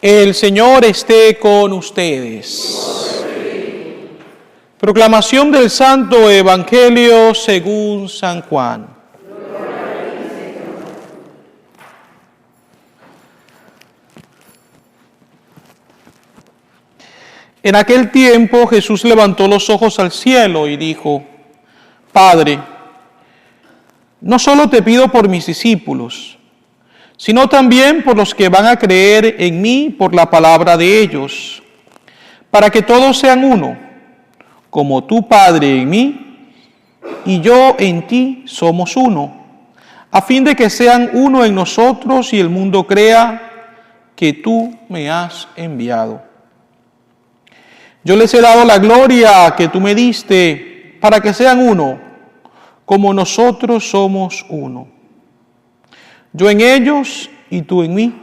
El Señor esté con ustedes. Proclamación del Santo Evangelio según San Juan. En aquel tiempo Jesús levantó los ojos al cielo y dijo: Padre, no solo te pido por mis discípulos, sino también por los que van a creer en mí por la palabra de ellos, para que todos sean uno, como tú, Padre, en mí, y yo en ti somos uno, a fin de que sean uno en nosotros y el mundo crea que tú me has enviado. Yo les he dado la gloria que tú me diste, para que sean uno, como nosotros somos uno. Yo en ellos y tú en mí,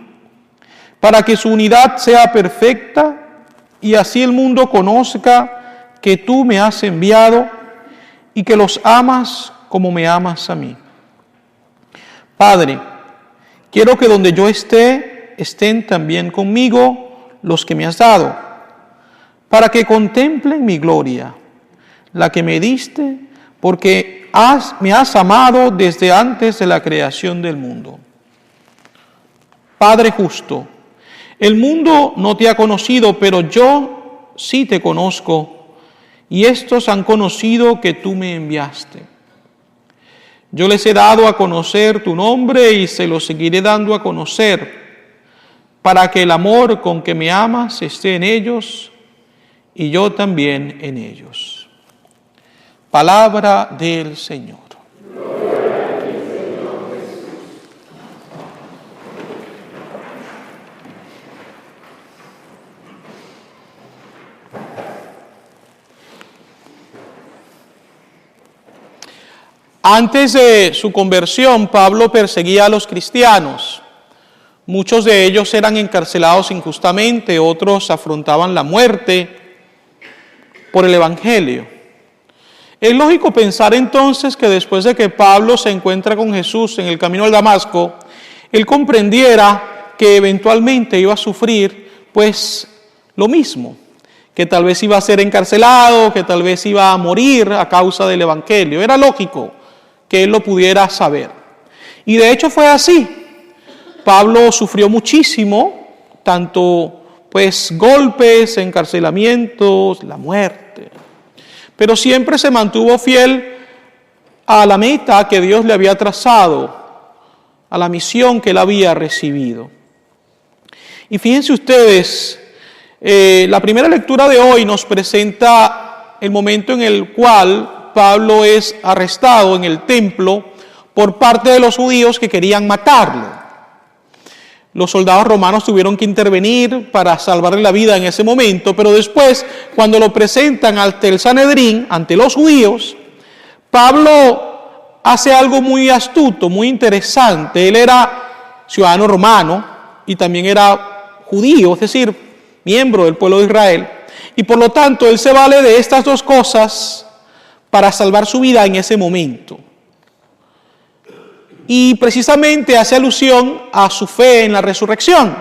para que su unidad sea perfecta y así el mundo conozca que tú me has enviado y que los amas como me amas a mí. Padre, quiero que donde yo esté, estén también conmigo los que me has dado, para que contemplen mi gloria, la que me diste, porque me has amado desde antes de la creación del mundo. Padre justo, el mundo no te ha conocido, pero yo sí te conozco, y estos han conocido que tú me enviaste. Yo les he dado a conocer tu nombre y se lo seguiré dando a conocer, para que el amor con que me amas esté en ellos y yo también en ellos. Palabra del Señor. Gloria a ti, Señor Jesús. Antes de su conversión, Pablo perseguía a los cristianos. Muchos de ellos eran encarcelados injustamente, otros afrontaban la muerte por el Evangelio. Es lógico pensar entonces que después de que Pablo se encuentra con Jesús en el camino al Damasco, él comprendiera que eventualmente iba a sufrir pues lo mismo, que tal vez iba a ser encarcelado, que tal vez iba a morir a causa del Evangelio. Era lógico que él lo pudiera saber. Y de hecho fue así. Pablo sufrió muchísimo, tanto pues golpes, encarcelamientos, la muerte. Pero siempre se mantuvo fiel a la meta que Dios le había trazado, a la misión que él había recibido. Y fíjense ustedes, la primera lectura de hoy nos presenta el momento en el cual Pablo es arrestado en el templo por parte de los judíos que querían matarlo. Los soldados romanos tuvieron que intervenir para salvarle la vida en ese momento, pero después, cuando lo presentan ante el Sanedrín, ante los judíos, Pablo hace algo muy astuto, muy interesante. Él era ciudadano romano y también era judío, es decir, miembro del pueblo de Israel, y por lo tanto él se vale de estas dos cosas para salvar su vida en ese momento. Y precisamente hace alusión a su fe en la resurrección.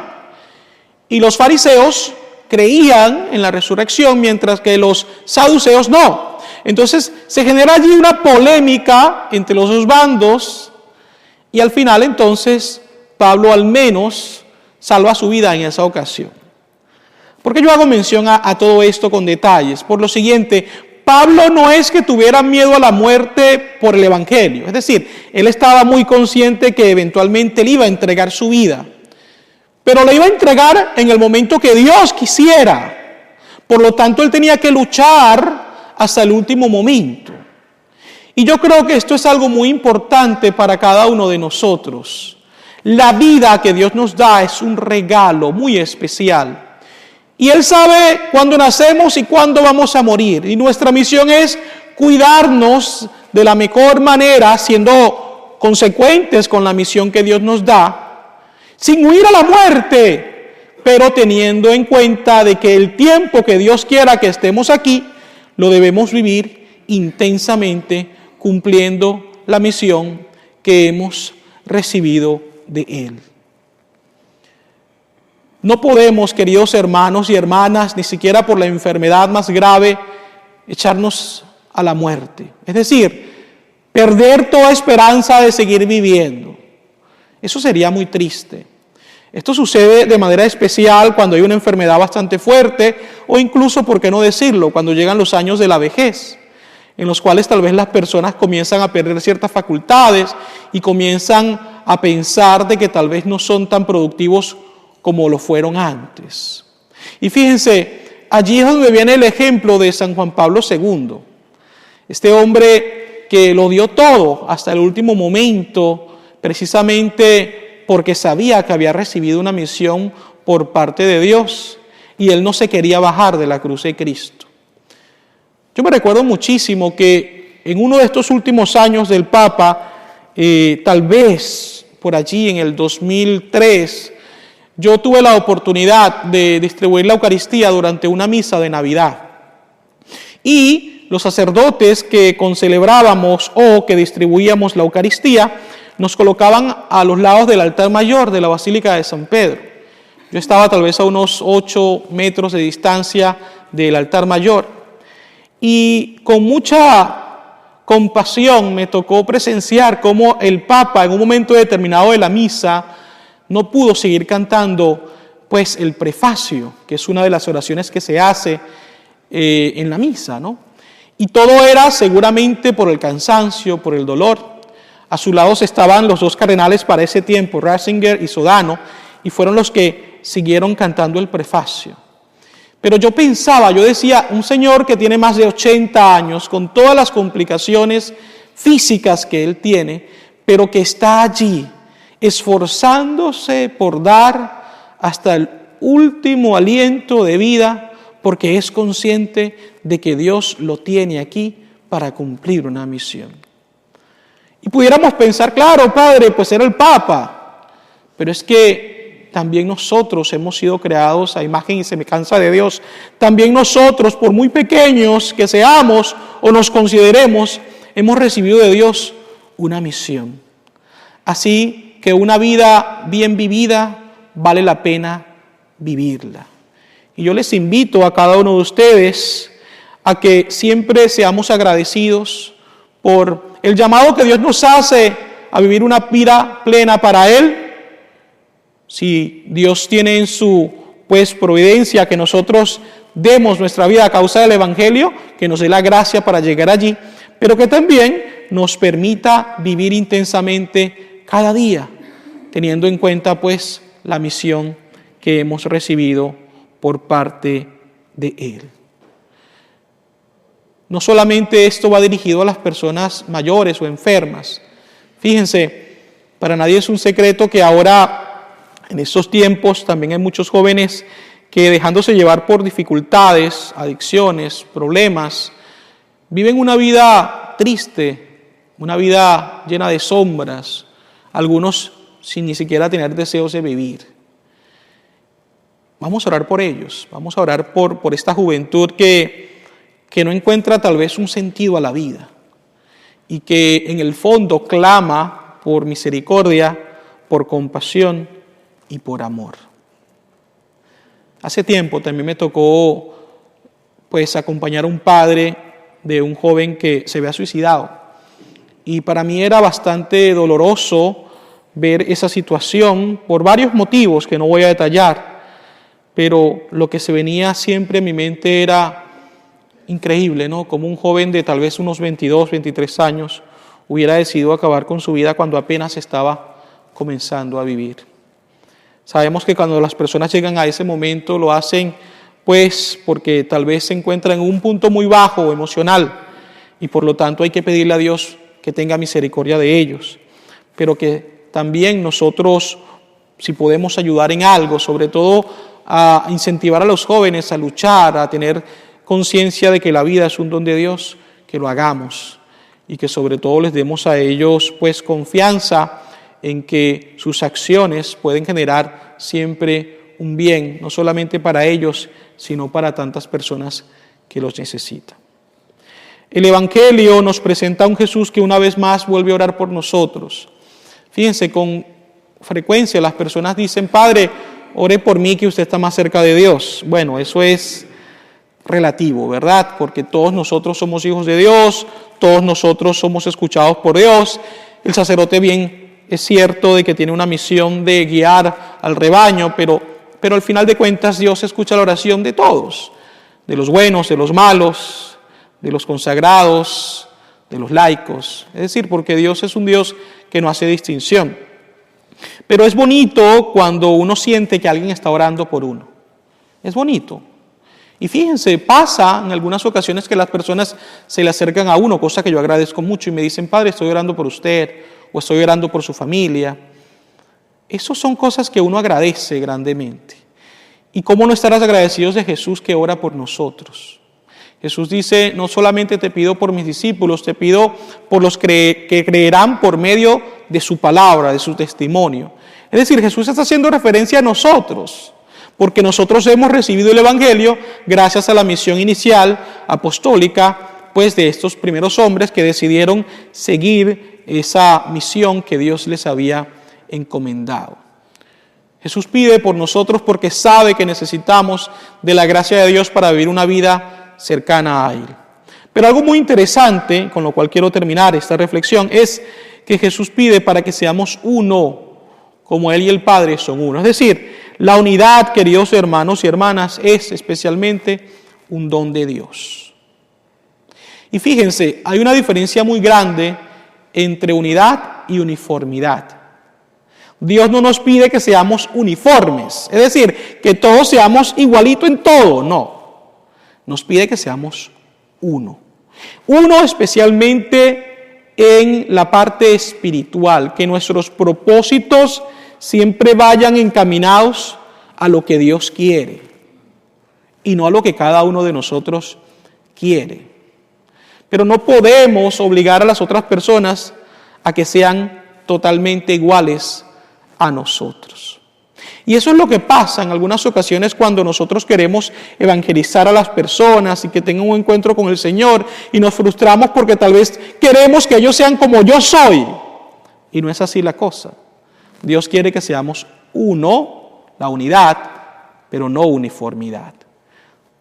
Y los fariseos creían en la resurrección, mientras que los saduceos no. Entonces se genera allí una polémica entre los dos bandos, y al final entonces Pablo al menos salva su vida en esa ocasión. ¿Por qué yo hago mención a todo esto con detalles? Por lo siguiente: Pablo no es que tuviera miedo a la muerte por el Evangelio. Es decir, él estaba muy consciente que eventualmente él iba a entregar su vida. Pero la iba a entregar en el momento que Dios quisiera. Por lo tanto, él tenía que luchar hasta el último momento. Y yo creo que esto es algo muy importante para cada uno de nosotros. La vida que Dios nos da es un regalo muy especial. Y Él sabe cuándo nacemos y cuándo vamos a morir. Y nuestra misión es cuidarnos de la mejor manera, siendo consecuentes con la misión que Dios nos da, sin huir a la muerte, pero teniendo en cuenta de que el tiempo que Dios quiera que estemos aquí, lo debemos vivir intensamente, cumpliendo la misión que hemos recibido de Él. No podemos, queridos hermanos y hermanas, ni siquiera por la enfermedad más grave, echarnos a la muerte. Es decir, perder toda esperanza de seguir viviendo. Eso sería muy triste. Esto sucede de manera especial cuando hay una enfermedad bastante fuerte o incluso, por qué no decirlo, cuando llegan los años de la vejez, en los cuales tal vez las personas comienzan a perder ciertas facultades y comienzan a pensar de que tal vez no son tan productivos como lo fueron antes. Y fíjense, allí es donde viene el ejemplo de San Juan Pablo II. Este hombre que lo dio todo hasta el último momento, precisamente porque sabía que había recibido una misión por parte de Dios y él no se quería bajar de la cruz de Cristo. Yo me recuerdo muchísimo que en uno de estos últimos años del Papa, tal vez por allí en el 2003, yo tuve la oportunidad de distribuir la Eucaristía durante una misa de Navidad. Y los sacerdotes que concelebrábamos o que distribuíamos la Eucaristía nos colocaban a los lados del altar mayor de la Basílica de San Pedro. Yo estaba tal vez a unos 8 metros de distancia del altar mayor. Y con mucha compasión me tocó presenciar cómo el Papa en un momento determinado de la misa no pudo seguir cantando pues el prefacio, que es una de las oraciones que se hace en la misa, ¿no? Y todo era seguramente por el cansancio, por el dolor. A su lado estaban los dos cardenales para ese tiempo, Ratzinger y Sodano, y fueron los que siguieron cantando el prefacio. Pero yo pensaba, yo decía, un señor que tiene más de 80 años, con todas las complicaciones físicas que él tiene, pero que está allí, esforzándose por dar hasta el último aliento de vida, porque es consciente de que Dios lo tiene aquí para cumplir una misión. Y pudiéramos pensar, claro, Padre, pues era el Papa, pero es que también nosotros hemos sido creados a imagen y semejanza de Dios. También nosotros, por muy pequeños que seamos o nos consideremos, hemos recibido de Dios una misión. Así que una vida bien vivida vale la pena vivirla. Y yo les invito a cada uno de ustedes a que siempre seamos agradecidos por el llamado que Dios nos hace a vivir una vida plena para Él. Si Dios tiene en su providencia que nosotros demos nuestra vida a causa del Evangelio, que nos dé la gracia para llegar allí, pero que también nos permita vivir intensamente cada día, teniendo en cuenta la misión que hemos recibido por parte de Él. No solamente esto va dirigido a las personas mayores o enfermas. Fíjense, para nadie es un secreto que ahora, en estos tiempos, también hay muchos jóvenes que, dejándose llevar por dificultades, adicciones, problemas, viven una vida triste, una vida llena de sombras, algunos sin ni siquiera tener deseos de vivir. Vamos a orar por ellos, vamos a orar por esta juventud que no encuentra tal vez un sentido a la vida y que en el fondo clama por misericordia, por compasión y por amor. Hace tiempo también me tocó acompañar a un padre de un joven que se había suicidado y para mí era bastante doloroso ver esa situación por varios motivos que no voy a detallar, pero lo que se venía siempre en mi mente era increíble, ¿no? Como un joven de tal vez unos 22, 23 años hubiera decidido acabar con su vida cuando apenas estaba comenzando a vivir. Sabemos que cuando las personas llegan a ese momento lo hacen porque tal vez se encuentran en un punto muy bajo emocional y por lo tanto hay que pedirle a Dios que tenga misericordia de ellos, pero que también nosotros, si podemos ayudar en algo, sobre todo a incentivar a los jóvenes a luchar, a tener conciencia de que la vida es un don de Dios, que lo hagamos y que sobre todo les demos a ellos confianza en que sus acciones pueden generar siempre un bien, no solamente para ellos, sino para tantas personas que los necesitan. El Evangelio nos presenta a un Jesús que una vez más vuelve a orar por nosotros. Fíjense, con frecuencia las personas dicen, Padre, ore por mí que usted está más cerca de Dios. Bueno, eso es relativo, ¿verdad? Porque todos nosotros somos hijos de Dios, todos nosotros somos escuchados por Dios. El sacerdote bien es cierto de que tiene una misión de guiar al rebaño, pero al final de cuentas Dios escucha la oración de todos, de los buenos, de los malos, de los consagrados, de los laicos. Es decir, porque Dios es un Dios que no hace distinción. Pero es bonito cuando uno siente que alguien está orando por uno. Es bonito. Y fíjense, pasa en algunas ocasiones que las personas se le acercan a uno, cosa que yo agradezco mucho, y me dicen, Padre, estoy orando por usted, o estoy orando por su familia. Esas son cosas que uno agradece grandemente. ¿Y cómo no estarás agradecidos de Jesús que ora por nosotros? Jesús dice, no solamente te pido por mis discípulos, te pido por los que creerán por medio de su palabra, de su testimonio. Es decir, Jesús está haciendo referencia a nosotros, porque nosotros hemos recibido el Evangelio gracias a la misión inicial apostólica, pues de estos primeros hombres que decidieron seguir esa misión que Dios les había encomendado. Jesús pide por nosotros porque sabe que necesitamos de la gracia de Dios para vivir una vida cercana a Él. Pero algo muy interesante, con lo cual quiero terminar esta reflexión, es que Jesús pide para que seamos uno, como Él y el Padre son uno. Es decir, la unidad, queridos hermanos y hermanas, es especialmente un don de Dios. Y fíjense, hay una diferencia muy grande entre unidad y uniformidad. Dios no nos pide que seamos uniformes, es decir, que todos seamos igualitos en todo, no. Nos pide que seamos uno. Uno especialmente en la parte espiritual, que nuestros propósitos siempre vayan encaminados a lo que Dios quiere y no a lo que cada uno de nosotros quiere. Pero no podemos obligar a las otras personas a que sean totalmente iguales a nosotros. Y eso es lo que pasa en algunas ocasiones cuando nosotros queremos evangelizar a las personas y que tengan un encuentro con el Señor y nos frustramos porque tal vez queremos que ellos sean como yo soy. Y no es así la cosa. Dios quiere que seamos uno, la unidad, pero no uniformidad.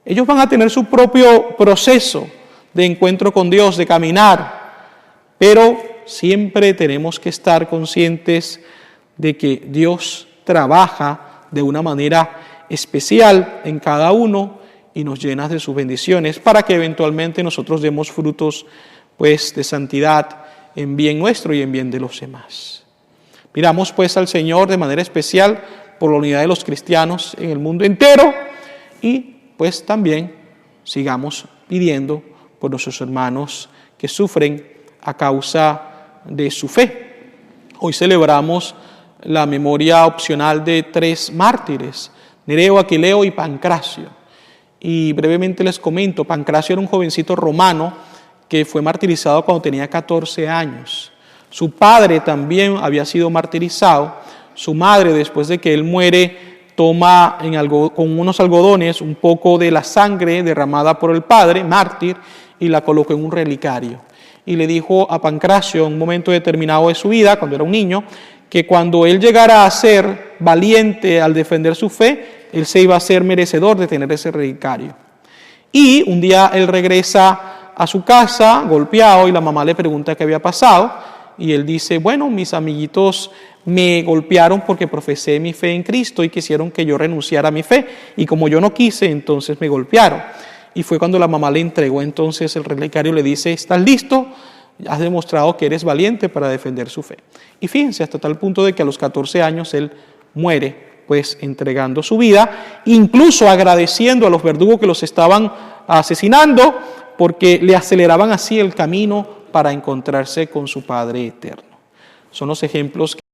Ellos van a tener su propio proceso de encuentro con Dios, de caminar, pero siempre tenemos que estar conscientes de que Dios trabaja de una manera especial en cada uno y nos llena de sus bendiciones para que eventualmente nosotros demos frutos pues de santidad en bien nuestro y en bien de los demás. Miramos pues al Señor de manera especial por la unidad de los cristianos en el mundo entero y pues también sigamos pidiendo por nuestros hermanos que sufren a causa de su fe. Hoy celebramos la memoria opcional de 3 mártires, Nereo, Aquileo y Pancracio. Y brevemente les comento, Pancracio era un jovencito romano que fue martirizado cuando tenía 14 años. Su padre también había sido martirizado. Su madre, después de que él muere, toma con unos algodones un poco de la sangre derramada por el padre, mártir, y la colocó en un relicario. Y le dijo a Pancracio en un momento determinado de su vida, cuando era un niño, que cuando él llegara a ser valiente al defender su fe, él se iba a ser merecedor de tener ese relicario. Y un día él regresa a su casa golpeado y la mamá le pregunta qué había pasado y él dice, bueno, mis amiguitos me golpearon porque profesé mi fe en Cristo y quisieron que yo renunciara a mi fe y como yo no quise, entonces me golpearon. Y fue cuando la mamá le entregó entonces el relicario y le dice, ¿estás listo? Has demostrado que eres valiente para defender su fe. Y fíjense, hasta tal punto de que a los 14 años él muere, pues entregando su vida, incluso agradeciendo a los verdugos que los estaban asesinando, porque le aceleraban así el camino para encontrarse con su Padre eterno. Son los ejemplos que